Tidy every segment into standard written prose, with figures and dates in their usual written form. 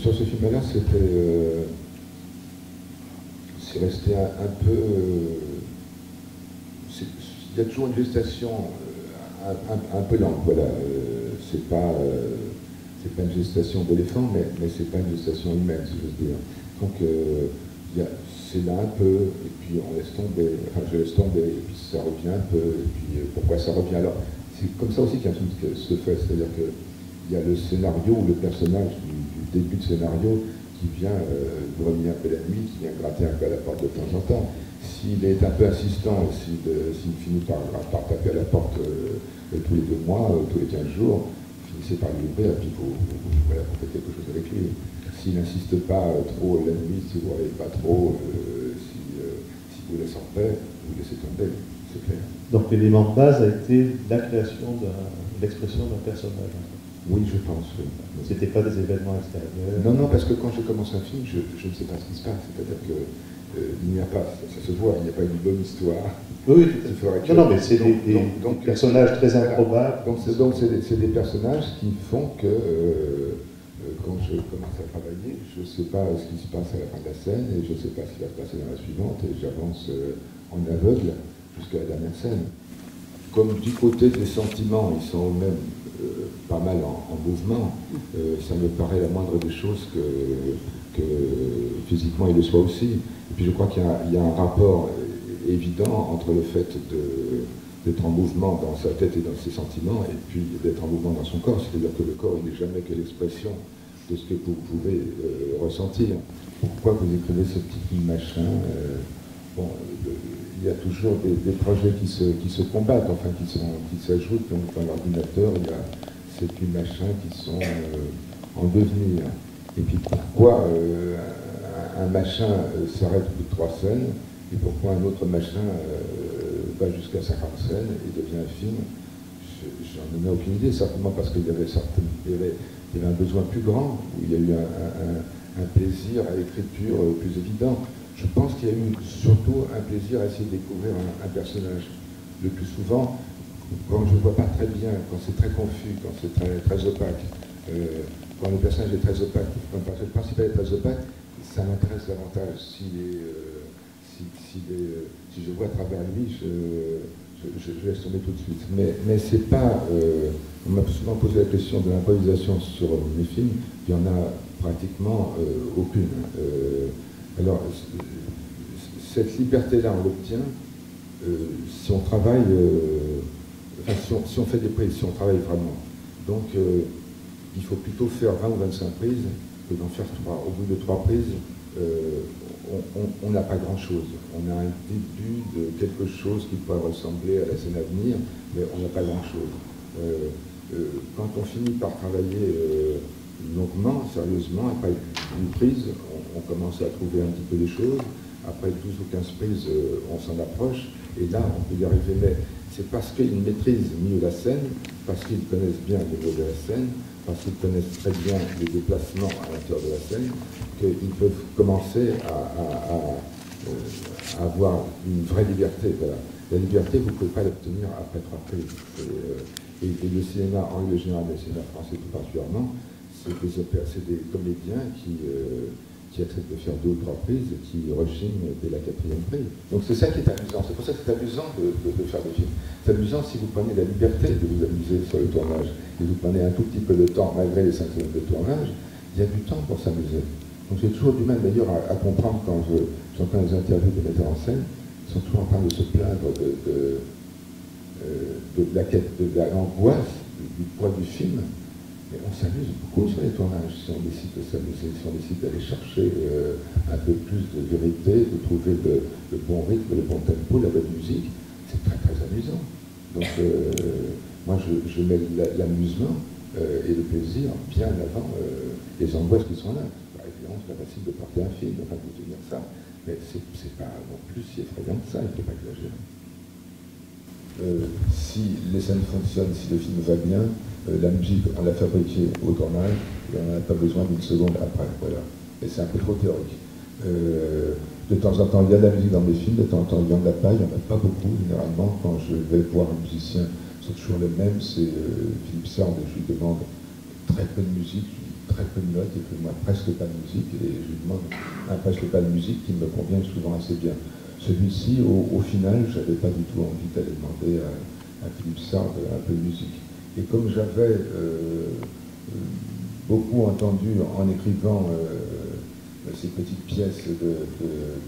sur ce film-là, c'est resté un peu... il y a toujours une gestation un peu lente, voilà. C'est pas une gestation d'éléphant, mais c'est pas une gestation humaine, si j'ose dire. Donc, c'est là un peu, et puis on laisse tomber, enfin je laisse tomber, et puis ça revient un peu, et puis pourquoi ça revient alors? C'est comme ça aussi qu'un film se fait, c'est-à-dire qu'il y a le scénario ou le personnage du début de scénario qui vient grogner un peu la nuit, qui vient gratter un peu à la porte de temps en temps. S'il est un peu insistant, s'il finit par taper à la porte tous les 2 mois, tous les 15 jours, finissez par lui ouvrir, et puis vous faites quelque chose avec lui. S'il n'insiste pas trop la nuit, si vous ne voyez pas trop, si vous laissez en paix, vous laissez tomber, c'est clair. Donc l'élément de base a été la création l'expression d'un personnage. Oui, je pense, oui. C'était pas des événements extérieurs. Non, parce que quand je commence un film, je ne sais pas ce qui se passe. C'est-à-dire que il n'y a pas, ça se voit, il n'y a pas une bonne histoire. Oui, non, mais c'est des personnages très improbables. Donc c'est des personnages qui font que quand je commence à travailler, je ne sais pas ce qui se passe à la fin de la scène et je ne sais pas ce qui va se passer dans la suivante et j'avance en aveugle jusqu'à la dernière scène. Comme du côté des sentiments, ils sont eux-mêmes pas mal en mouvement, ça me paraît la moindre des choses que physiquement il le soit aussi. Et puis je crois qu'il y a un rapport évident entre le fait d'être en mouvement dans sa tête et dans ses sentiments, et puis d'être en mouvement dans son corps. C'est-à-dire que le corps, il n'est jamais que l'expression de ce que vous pouvez ressentir. Pourquoi vous écrivez ce petit machin il y a toujours des projets qui se combattent, enfin qui s'ajoutent. Donc dans l'ordinateur, il y a ces petits machins qui sont en devenir. Et puis pourquoi un machin s'arrête au bout de 3 scènes, et pourquoi un autre machin va jusqu'à 50 scènes et devient un film, j'en ai aucune idée, certainement parce qu'il y avait un besoin plus grand, où il y a eu un plaisir à l'écriture plus évident. Je pense qu'il y a eu surtout un plaisir à essayer de découvrir un personnage. Le plus souvent, quand je ne vois pas très bien, quand c'est très confus, quand c'est très opaque, quand le personnage est très opaque, quand le personnage principal est très opaque, ça m'intéresse davantage. Si je vois à travers lui, je laisse tomber tout de suite. Mais c'est pas... on m'a souvent posé la question de l'improvisation sur mes films, il n'y en a pratiquement aucune. Alors, cette liberté-là, on l'obtient si on travaille, si on fait des prises, si on travaille vraiment. Donc, il faut plutôt faire 20 ou 25 prises que d'en faire 3. Au bout de 3 prises, on n'a pas grand-chose. On a un début de quelque chose qui pourrait ressembler à la scène à venir, mais on n'a pas grand-chose. Quand on finit par travailler longuement, sérieusement, après une prise, on commence à trouver un petit peu des choses. Après 12 ou 15 prises, on s'en approche, et là, on peut y arriver. Mais c'est parce qu'ils maîtrisent mieux la scène, parce qu'ils connaissent bien le niveau de la scène, parce qu'ils connaissent très bien les déplacements à l'intérieur de la scène, qu'ils peuvent commencer à avoir une vraie liberté. Voilà. La liberté, vous ne pouvez pas l'obtenir après 3 prises. Et le cinéma, en règle générale, le cinéma français tout particulièrement, c'est des comédiens qui acceptent de faire 2 ou 3 prises et qui rechignent dès la 4e prise. Donc c'est ça qui est amusant. C'est pour ça que c'est amusant de faire des films. C'est amusant si vous prenez la liberté de vous amuser sur le tournage et vous prenez un tout petit peu de temps, malgré les 5 semaines de tournage, il y a du temps pour s'amuser. Donc j'ai toujours du mal d'ailleurs à comprendre quand j'entends les interviews des metteurs en scène, ils sont toujours en train de se plaindre de l'angoisse, du poids du film. Mais on s'amuse beaucoup sur les tournages, si on décide de s'amuser, si on décide d'aller chercher un peu plus de vérité, de trouver le bon rythme, le bon tempo, la bonne musique, c'est très très amusant. Donc moi je mets l'amusement et le plaisir bien avant les angoisses qui sont là. Par exemple, c'est pas facile de porter un film, enfin de tenir ça, mais c'est pas non plus si effrayant que ça, il ne faut pas exagérer. Si les scènes fonctionnent, si le film va bien, la musique, on l'a fabriquée au tournage, et on n'en a pas besoin d'une seconde après, voilà. Et c'est un peu trop théorique. De temps en temps, il y a de la musique dans mes films, de temps en temps, il n'y en a pas, il n'y en a pas beaucoup. Généralement, quand je vais voir un musicien, c'est toujours le même, c'est Philippe Sard, je lui demande très peu de musique, très peu de notes et que moi presque pas de musique, et je lui demande un presque pas de musique qui me convient souvent assez bien. Celui-ci, au final, je n'avais pas du tout envie d'aller demander à Philippe Sard un peu de musique. Et comme j'avais beaucoup entendu en écrivant ces petites pièces de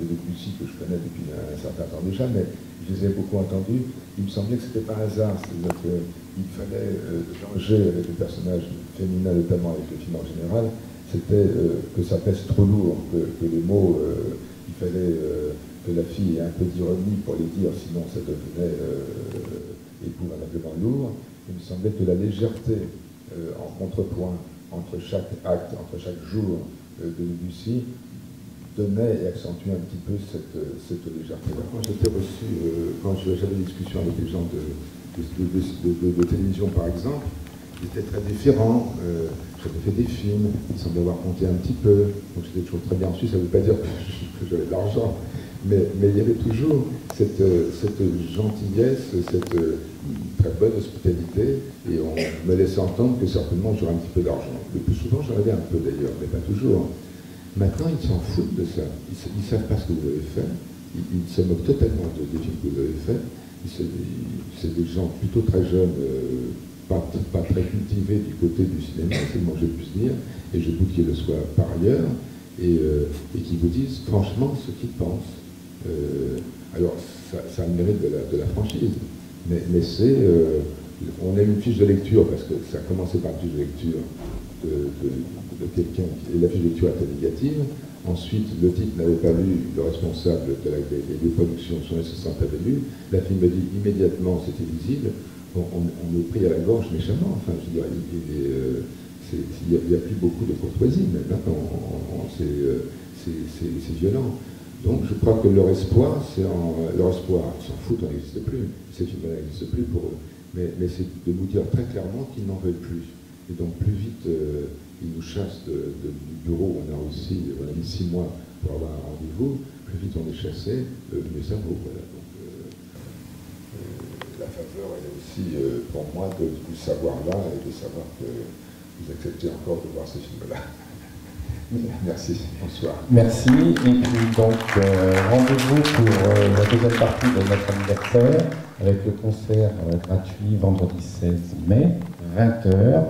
Debussy que je connais depuis un certain temps déjà, mais je les ai beaucoup entendues, il me semblait que c'était par hasard, c'est-à-dire qu'il fallait changer avec le personnage féminin, notamment avec le film en général, c'était que ça pèse trop lourd, que les mots, il fallait que la fille ait un peu d'ironie pour les dire, sinon ça devenait épouvantablement lourd. Il me semblait que la légèreté en contrepoint entre chaque acte, entre chaque jour de Debussy, donnait et accentuait un petit peu cette légèreté-là. Quand j'étais reçu, quand j'avais des discussions avec les gens de télévision par exemple, ils étaient très différents. J'avais fait des films, ils semblaient avoir compté un petit peu, donc j'étais toujours très bien reçu. Ça ne veut pas dire que j'avais de l'argent, mais il y avait toujours cette gentillesse, cette très bonne hospitalité, et on me laissait entendre que certainement j'aurais un petit peu d'argent. Le plus souvent j'en avais un peu d'ailleurs, mais pas toujours. Maintenant ils s'en foutent de ça, ils ne savent pas ce que vous avez fait, ils se moquent totalement des films que vous avez fait. C'est des gens plutôt très jeunes, pas très cultivés du côté du cinéma, c'est le moins que je puisse dire, et je doute qu'ils le soient par ailleurs, et qui vous disent franchement ce qu'ils pensent. Alors ça a le mérite de la franchise, mais c'est... on a une fiche de lecture, parce que ça a commencé par une fiche de lecture de quelqu'un, et la fiche de lecture était négative. Ensuite, le type n'avait pas lu, le responsable des productions sur les 60 avait lu. La fille me dit immédiatement, c'était visible. Bon, on me prit à la gorge méchamment. Enfin, je veux dire, il n'y a plus beaucoup de courtoisie, mais maintenant, c'est violent. Donc, je crois que leur espoir, ils s'en foutent, on n'existe plus. Ces films-là n'existent plus pour eux. Mais c'est de nous dire très clairement qu'ils n'en veulent plus. Et donc, plus vite, ils nous chassent du bureau où on a mis 6 mois pour avoir un rendez-vous, plus vite on est chassé, mieux ça vaut. Voilà. Donc, la faveur, elle est aussi pour moi de vous savoir là et de savoir que vous acceptez encore de voir ces films-là. Merci, bonsoir. Merci, et puis donc rendez-vous pour la deuxième partie de notre anniversaire avec le concert gratuit vendredi 16 mai, 20h.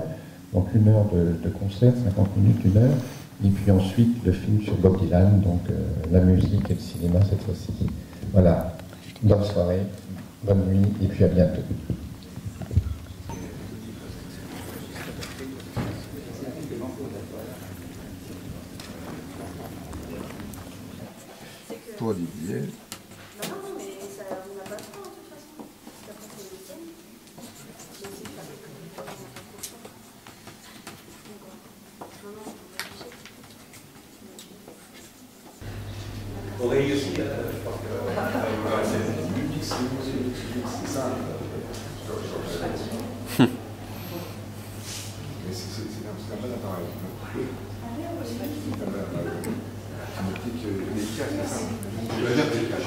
Donc 1 heure de concert, 50 minutes, 1 heure. Et puis ensuite le film sur Bob Dylan, donc la musique et le cinéma cette fois-ci. Voilà, bonne soirée, bonne nuit et puis à bientôt. Pour Olivier. Non, mais ça, on n'a pas le temps de toute façon. C'est le week-end. Aurélie aussi, je pense que c'est ça. Mais c'est un bon appareil. Tu me dis que les cas, c'est ça. Tu vas dire que les cas, je